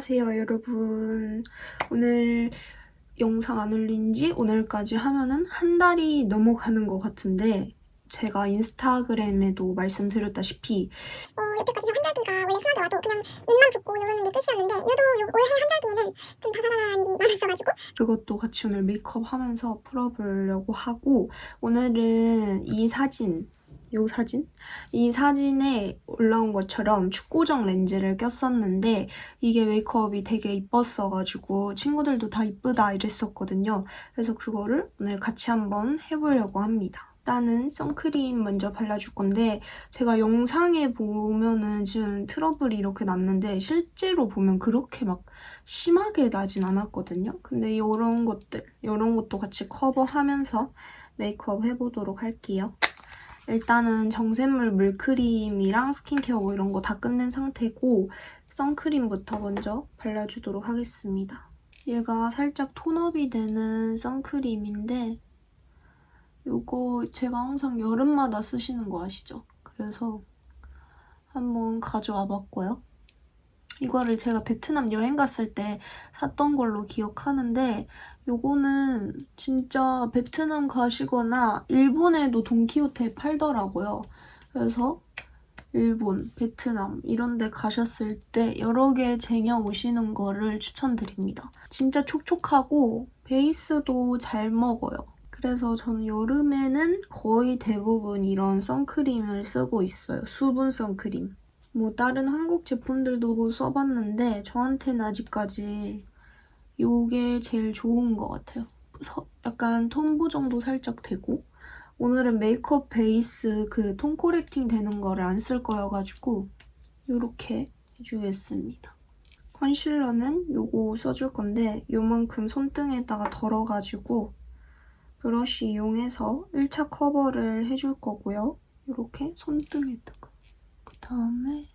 안녕하세요 여러분. 오늘 영상 안 올린 지 오늘까지 하면은 한 달이 넘어가는 것 같은데, 제가 인스타그램에도 말씀드렸다시피 여태까지 한 달기가 원래 심하게 와도 그냥 눈만 붓고 이러는 게 끝이었는데, 얘도 올해 한 달기에는 좀 다사다난 일이 많았어가지고 그것도 같이 오늘 메이크업 하면서 풀어보려고 하고, 오늘은 이 사진에 올라온 것처럼 축고정 렌즈를 꼈었는데, 이게 메이크업이 되게 이뻤어가지고 친구들도 다 이쁘다 이랬었거든요. 그래서 그거를 오늘 같이 한번 해보려고 합니다. 일단은 선크림 먼저 발라줄 건데, 제가 영상에 보면은 지금 트러블이 이렇게 났는데 실제로 보면 그렇게 막 심하게 나진 않았거든요. 근데 이런 것도 같이 커버하면서 메이크업 해보도록 할게요. 일단은 정샘물 물크림이랑 스킨케어 뭐 이런 거 다 끝낸 상태고, 선크림부터 먼저 발라주도록 하겠습니다. 얘가 살짝 톤업이 되는 선크림인데, 이거 제가 항상 여름마다 쓰시는 거 아시죠? 그래서 한번 가져와 봤고요. 이거를 제가 베트남 여행 갔을 때 샀던 걸로 기억하는데, 요거는 진짜 베트남 가시거나 일본에도 돈키호테에 팔더라고요. 그래서 일본, 베트남 이런 데 가셨을 때 여러 개 쟁여 오시는 거를 추천드립니다. 진짜 촉촉하고 베이스도 잘 먹어요. 그래서 저는 여름에는 거의 대부분 이런 선크림을 쓰고 있어요. 수분 선크림. 뭐 다른 한국 제품들도 써봤는데 저한테는 아직까지 이게 제일 좋은 것 같아요. 약간 톤 보정도 살짝 되고, 오늘은 메이크업 베이스 그 톤 코렉팅 되는 거를 안 쓸 거여가지고 이렇게 해주겠습니다. 컨실러는 요거 써줄 건데 요만큼 손등에다가 덜어가지고 브러쉬 이용해서 1차 커버를 해줄 거고요. 이렇게 손등에다가. 그 다음에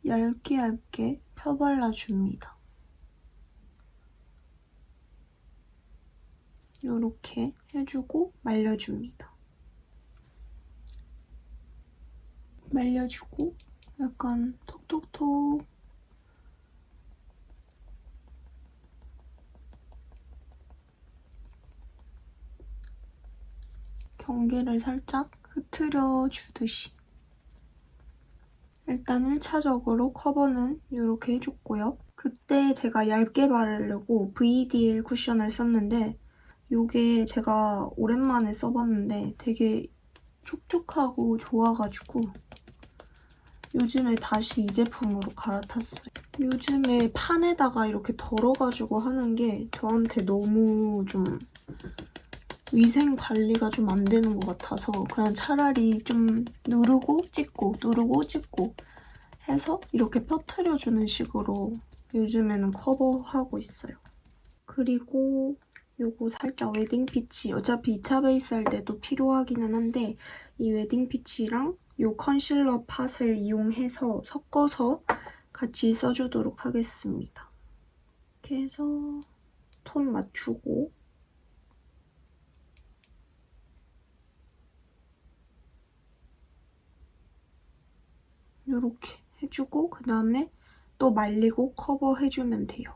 얇게 펴발라줍니다. 이렇게 해주고 말려줍니다. 말려주고 약간 톡톡톡 경계를 살짝 흐트려 주듯이. 일단 1차적으로 커버는 이렇게 해줬고요. 그때 제가 얇게 바르려고 VDL 쿠션을 썼는데, 이게 제가 오랜만에 써봤는데 되게 촉촉하고 좋아가지고 요즘에 다시 이 제품으로 갈아탔어요. 요즘에 판에다가 이렇게 덜어가지고 하는 게 저한테 너무 좀 위생 관리가 좀 안 되는 것 같아서 그냥 차라리 좀 누르고 찍고 해서 이렇게 펴트려주는 식으로 요즘에는 커버하고 있어요. 그리고 요거 살짝 웨딩 피치, 어차피 2차 베이스 할 때도 필요하기는 한데 이 웨딩 피치랑 요 컨실러 팟을 이용해서 섞어서 같이 써주도록 하겠습니다. 이렇게 해서 톤 맞추고, 이렇게 해주고 그 다음에 또 말리고 커버해주면 돼요.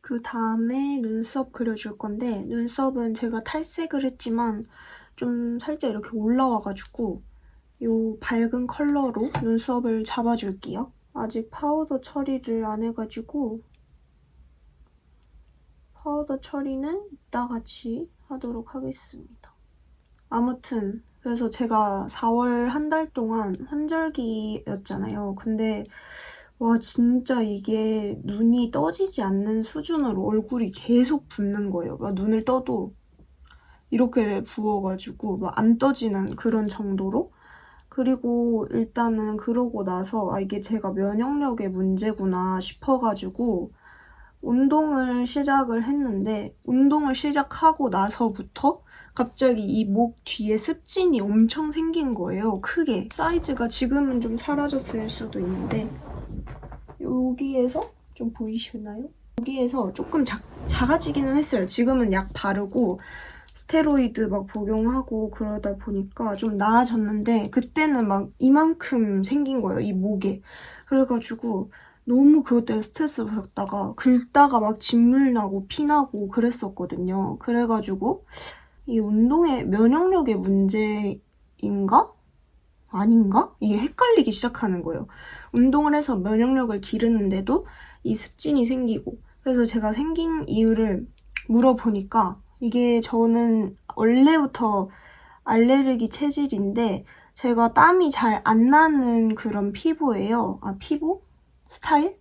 그 다음에 눈썹 그려줄 건데, 눈썹은 제가 탈색을 했지만 좀 살짝 이렇게 올라와가지고 이 밝은 컬러로 눈썹을 잡아줄게요. 아직 파우더 처리를 안 해가지고 파우더 처리는 이따 같이 하도록 하겠습니다. 아무튼 그래서 제가 4월 한 달 동안 환절기였잖아요. 근데 와 진짜 이게 눈이 떠지지 않는 수준으로 얼굴이 계속 붓는 거예요. 막 눈을 떠도 이렇게 부어가지고 막 안 떠지는 그런 정도로. 그리고 일단은 그러고 나서 아 이게 제가 면역력의 문제구나 싶어가지고 운동을 시작을 했는데, 운동을 시작하고 나서부터 갑자기 이 목 뒤에 습진이 엄청 생긴 거예요. 크게. 사이즈가 지금은 좀 사라졌을 수도 있는데 여기에서 좀 보이시나요? 여기에서 조금 작아지기는 했어요. 지금은 약 바르고 스테로이드 막 복용하고 그러다 보니까 좀 나아졌는데 그때는 막 이만큼 생긴 거예요, 이 목에. 그래가지고 너무 그것 때문에 스트레스 받다가 긁다가 막 진물 나고 피 나고 그랬었거든요. 그래가지고 이 운동의 면역력의 문제인가? 아닌가? 이게 헷갈리기 시작하는 거예요. 운동을 해서 면역력을 기르는데도 이 습진이 생기고 그래서 제가 생긴 이유를 물어보니까 이게 저는 원래부터 알레르기 체질인데 제가 땀이 잘 안 나는 그런 피부예요. 피부? 스타일?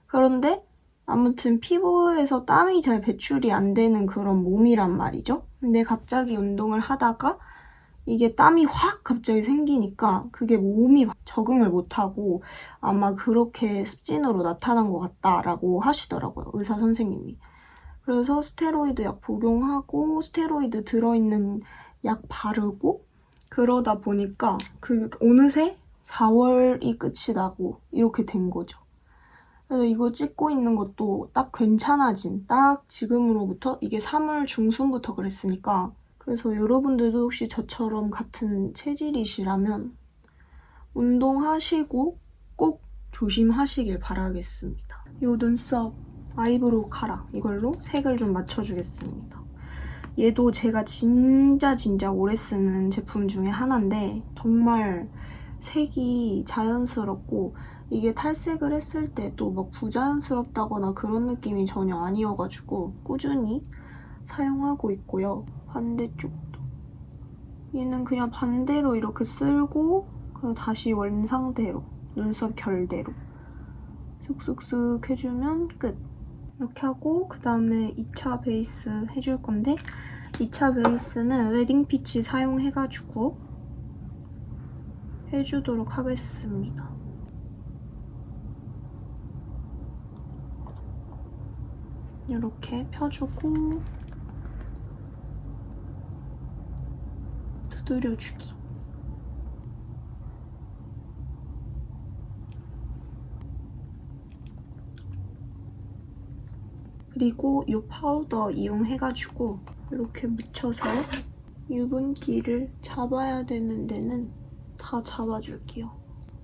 그런데 아무튼 피부에서 땀이 잘 배출이 안 되는 그런 몸이란 말이죠. 근데 갑자기 운동을 하다가 이게 땀이 확 갑자기 생기니까 그게 몸이 적응을 못하고 아마 그렇게 습진으로 나타난 것 같다라고 하시더라고요, 의사 선생님이. 그래서 스테로이드 약 복용하고 스테로이드 들어있는 약 바르고 그러다 보니까 어느새 4월이 끝이 나고 이렇게 된 거죠. 그래서 이거 찍고 있는 것도 딱 괜찮아진, 딱 지금으로부터 이게 3월 중순부터 그랬으니까 그래서 여러분들도 혹시 저처럼 같은 체질이시라면 운동하시고 꼭 조심하시길 바라겠습니다. 이 눈썹 아이브로우 카라 이걸로 색을 좀 맞춰주겠습니다. 얘도 제가 진짜 오래 쓰는 제품 중에 하나인데 정말 색이 자연스럽고 이게 탈색을 했을 때도 막 부자연스럽다거나 그런 느낌이 전혀 아니어가지고 꾸준히 사용하고 있고요. 반대쪽도 얘는 그냥 반대로 이렇게 쓸고 그리고 다시 원상대로 눈썹 결대로 쓱쓱쓱 해주면 끝. 이렇게 하고 그 다음에 2차 베이스 해줄 건데 2차 베이스는 웨딩 피치 사용해가지고 해주도록 하겠습니다. 이렇게 펴주고 두드려주기. 그리고 이 파우더 이용해가지고 이렇게 묻혀서 유분기를 잡아야 되는 데는 다 잡아줄게요.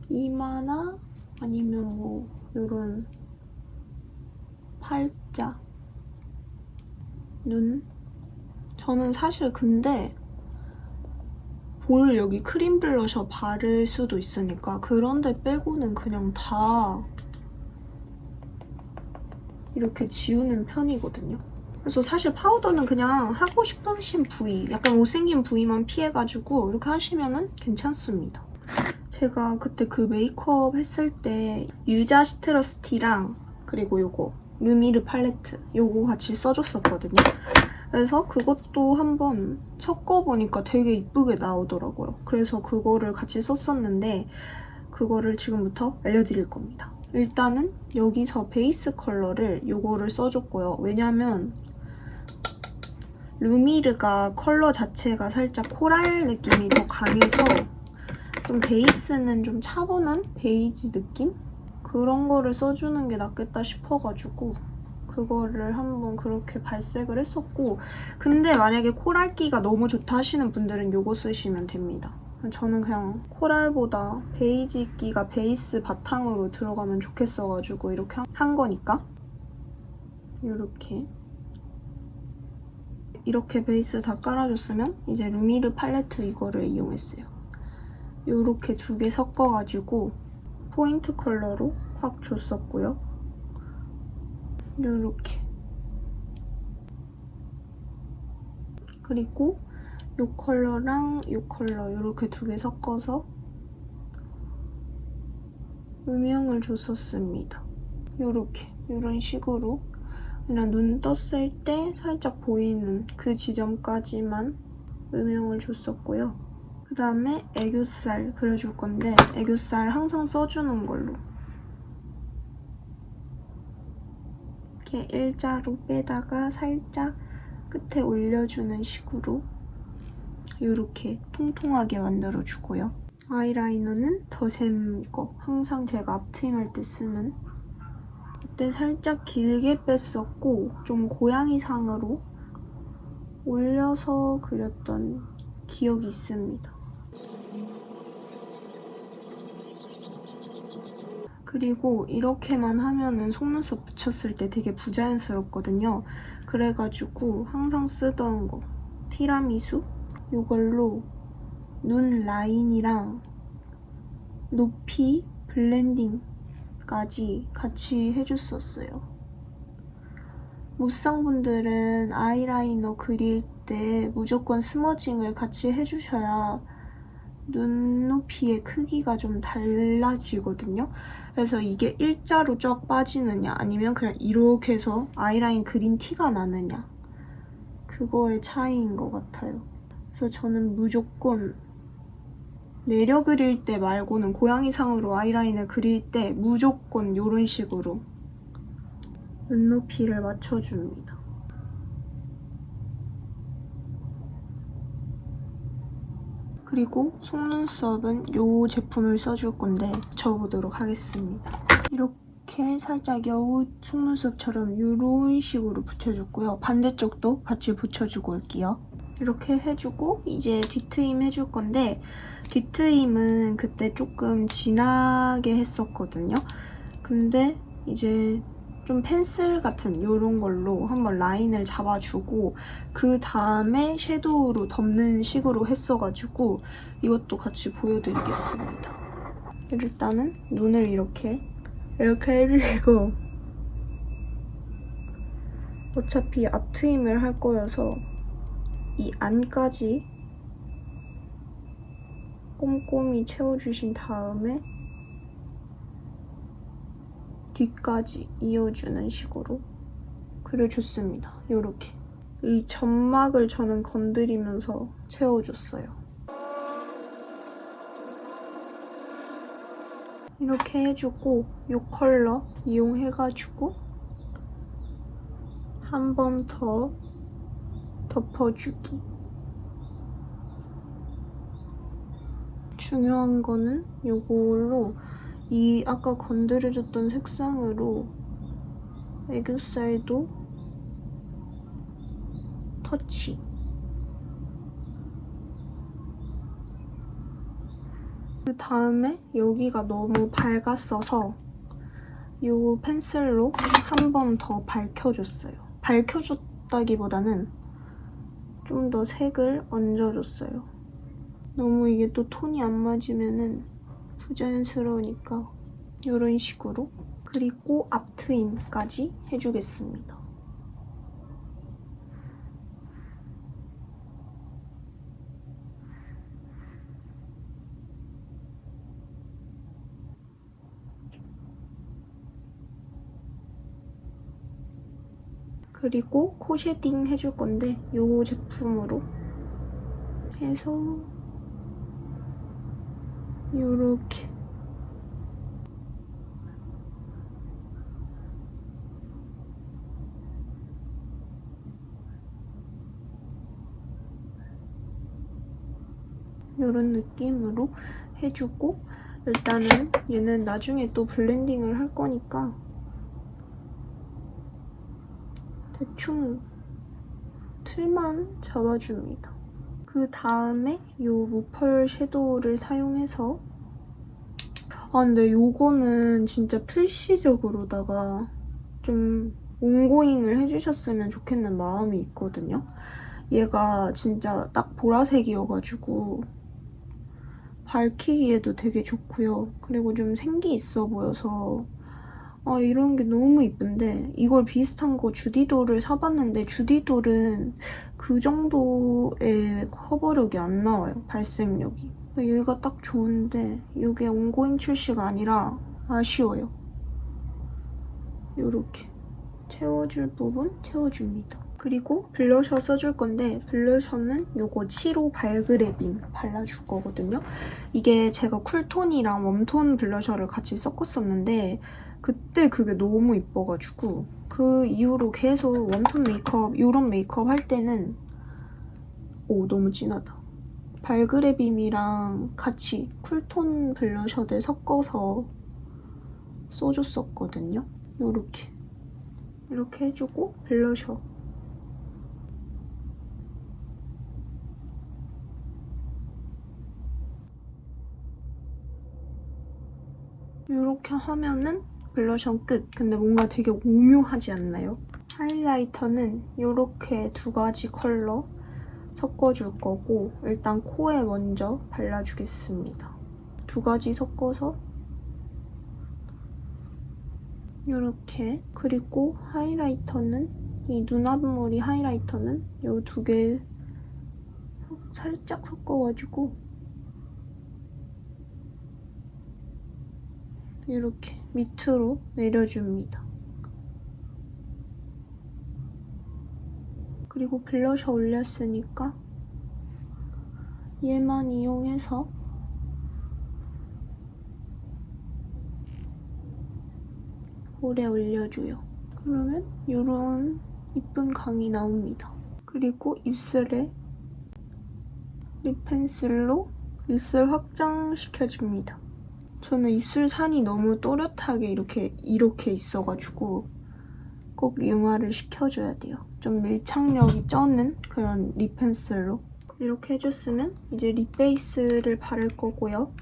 이마나 아니면 뭐 이런 팔자, 눈. 저는 사실 근데 볼 여기 크림 블러셔 바를 수도 있으니까 그런 데 빼고는 그냥 다 이렇게 지우는 편이거든요. 그래서 사실 파우더는 그냥 하고 싶으신 부위, 약간 못생긴 부위만 피해가지고 이렇게 하시면은 괜찮습니다. 제가 그때 그 메이크업 했을 때 유자 시트러스티랑 그리고 요거 루미르 팔레트 요거 같이 써줬었거든요. 그래서 그것도 한번 섞어보니까 되게 이쁘게 나오더라고요. 그래서 그거를 같이 썼었는데 그거를 지금부터 알려드릴 겁니다. 일단은 여기서 베이스 컬러를 요거를 써줬고요. 왜냐면 루미르가 컬러 자체가 살짝 코랄 느낌이 더 강해서 좀 베이스는 좀 차분한 베이지 느낌? 그런 거를 써주는 게 낫겠다 싶어가지고 그거를 한번 그렇게 발색을 했었고 근데 만약에 코랄기가 너무 좋다 하시는 분들은 요거 쓰시면 됩니다. 저는 그냥 코랄보다 베이지기가 베이스 바탕으로 들어가면 좋겠어가지고 이렇게 한 거니까 이렇게 베이스 다 깔아줬으면 이제 루미르 팔레트 이거를 이용했어요. 요렇게 두 개 섞어가지고 포인트 컬러로 확 줬었고요. 요렇게. 그리고 요 컬러랑 요 컬러 요렇게 두 개 섞어서 음영을 줬었습니다. 요렇게 요런 식으로 그냥 눈 떴을 때 살짝 보이는 그 지점까지만 음영을 줬었고요. 그 다음에 애교살 그려줄 건데 애교살 항상 써주는 걸로 이렇게 일자로 빼다가 살짝 끝에 올려주는 식으로 이렇게 통통하게 만들어주고요. 아이라이너는 더샘 거 항상 제가 앞트임할 때 쓰는 그때 살짝 길게 뺐었고 좀 고양이상으로 올려서 그렸던 기억이 있습니다. 그리고 이렇게만 하면은 속눈썹 붙였을 때 되게 부자연스럽거든요. 그래가지고 항상 쓰던 거 티라미수? 이걸로 눈 라인이랑 높이 블렌딩까지 같이 해줬었어요. 무쌍분들은 아이라이너 그릴 때 무조건 스머징을 같이 해주셔야 눈높이의 크기가 좀 달라지거든요. 그래서 이게 일자로 쫙 빠지느냐 아니면 그냥 이렇게 해서 아이라인 그린 티가 나느냐 그거의 차이인 것 같아요. 그래서 저는 무조건 내려 그릴 때 말고는 고양이상으로 아이라인을 그릴 때 무조건 이런 식으로 눈높이를 맞춰줍니다. 그리고 속눈썹은 이 제품을 써줄 건데 붙여보도록 하겠습니다. 이렇게 살짝 여우 속눈썹처럼 이런 식으로 붙여줬고요. 반대쪽도 같이 붙여주고 올게요. 이렇게 해주고 이제 뒤트임 해줄 건데 뒤트임은 그때 조금 진하게 했었거든요. 근데 이제 좀 펜슬 같은 이런 걸로 한번 라인을 잡아주고 그 다음에 섀도우로 덮는 식으로 했어가지고 이것도 같이 보여드리겠습니다. 일단은 눈을 이렇게 해주시고 어차피 앞트임을 할 거여서 이 안까지 꼼꼼히 채워주신 다음에 뒤까지 이어주는 식으로 그려줬습니다. 이렇게 이 점막을 저는 건드리면서 채워줬어요. 이렇게 해주고 이 컬러 이용해가지고 한 번 더 덮어주기. 중요한 거는 이걸로 이 아까 건드려줬던 색상으로 애교살도 터치. 그 다음에 여기가 너무 밝았어서 이 펜슬로 한 번 더 밝혀줬어요. 밝혀줬다기보다는 좀 더 색을 얹어줬어요. 너무 이게 또 톤이 안 맞으면은 부자연스러우니까 이런 식으로. 그리고 앞트임까지 해주겠습니다. 그리고 코 쉐딩 해줄 건데 이 제품으로 해서 요렇게 요런 느낌으로 해주고 일단은 얘는 나중에 또 블렌딩을 할 거니까 대충 틀만 잡아줍니다. 그 다음에 요 무펄 섀도우를 사용해서 근데 요거는 진짜 필시적으로다가 좀 온고잉을 해주셨으면 좋겠는 마음이 있거든요. 얘가 진짜 딱 보라색이어가지고 밝히기에도 되게 좋고요. 그리고 좀 생기 있어 보여서 이런 게 너무 이쁜데 이걸 비슷한 거 주디돌을 사봤는데 주디돌은 그 정도의 커버력이 안 나와요. 발색력이. 얘가 딱 좋은데 이게 온고잉 출시가 아니라 아쉬워요. 이렇게 채워줄 부분 채워줍니다. 그리고 블러셔 써줄 건데 블러셔는 요거 7호 발그레빔 발라줄 거거든요. 이게 제가 쿨톤이랑 웜톤 블러셔를 같이 섞었었는데 그때 그게 너무 이뻐가지고 그 이후로 계속 웜톤 메이크업, 이런 메이크업 할 때는 너무 진하다. 발그레빔이랑 같이 쿨톤 블러셔들 섞어서 써줬었거든요. 이렇게 해주고 블러셔 이렇게 하면은 블러셔 끝. 근데 뭔가 되게 오묘하지 않나요? 하이라이터는 이렇게 2가지 컬러 섞어줄 거고 일단 코에 먼저 발라주겠습니다. 2가지 섞어서 이렇게. 그리고 하이라이터는 이 눈 앞머리 하이라이터는 이 2개 살짝 섞어가지고 이렇게 밑으로 내려줍니다. 그리고 블러셔 올렸으니까 얘만 이용해서 볼에 올려줘요. 그러면 이런 이쁜 광이 나옵니다. 그리고 입술에 립 펜슬로 입술 확장시켜줍니다. 저는 입술산이 너무 또렷하게 이렇게 있어가지고 꼭 융화를 시켜줘야 돼요. 좀 밀착력이 쩌는 그런 립 펜슬로 이렇게 해줬으면 이제 립 베이스를 바를 거고요.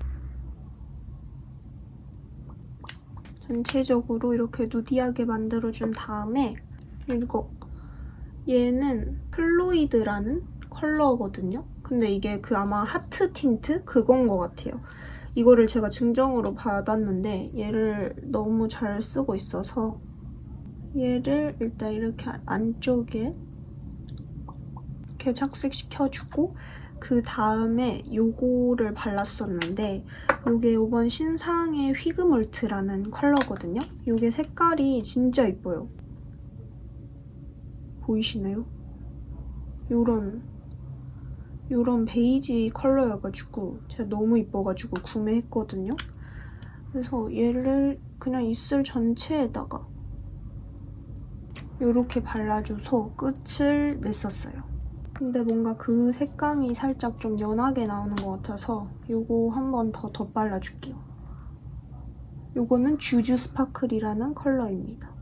전체적으로 이렇게 누디하게 만들어준 다음에 그리고 얘는 플루이드라는 컬러거든요. 근데 이게 아마 하트 틴트? 그건 것 같아요. 이거를 제가 증정으로 받았는데 얘를 너무 잘 쓰고 있어서 얘를 일단 이렇게 안쪽에 이렇게 착색시켜주고 그 다음에 요거를 발랐었는데 요게 요번 신상의 휘그몰트라는 컬러거든요. 요게 색깔이 진짜 이뻐요. 보이시나요? 요런 베이지 컬러여가지고 제가 너무 이뻐가지고 구매했거든요. 그래서 얘를 그냥 입술 전체에다가 이렇게 발라줘서 끝을 냈었어요. 근데 뭔가 그 색감이 살짝 좀 연하게 나오는 것 같아서 요거 한 번 더 덧발라줄게요. 요거는 주주 스파클이라는 컬러입니다.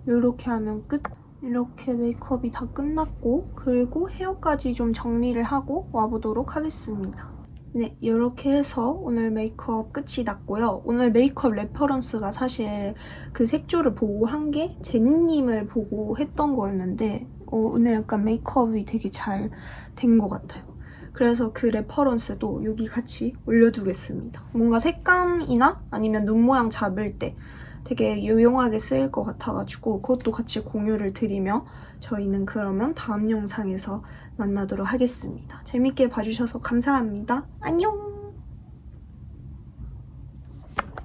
요렇게 하면 끝. 이렇게 메이크업이 다 끝났고 그리고 헤어까지 좀 정리를 하고 와보도록 하겠습니다. 네, 이렇게 해서 오늘 메이크업 끝이 났고요. 오늘 메이크업 레퍼런스가 사실 그 색조를 보고 한 게 제니님을 보고 했던 거였는데 오늘 약간 메이크업이 되게 잘 된 것 같아요. 그래서 그 레퍼런스도 여기 같이 올려두겠습니다. 뭔가 색감이나 아니면 눈 모양 잡을 때 되게 유용하게 쓰일 것 같아가지고 그것도 같이 공유를 드리며 저희는 그러면 다음 영상에서 만나도록 하겠습니다. 재밌게 봐주셔서 감사합니다. 안녕!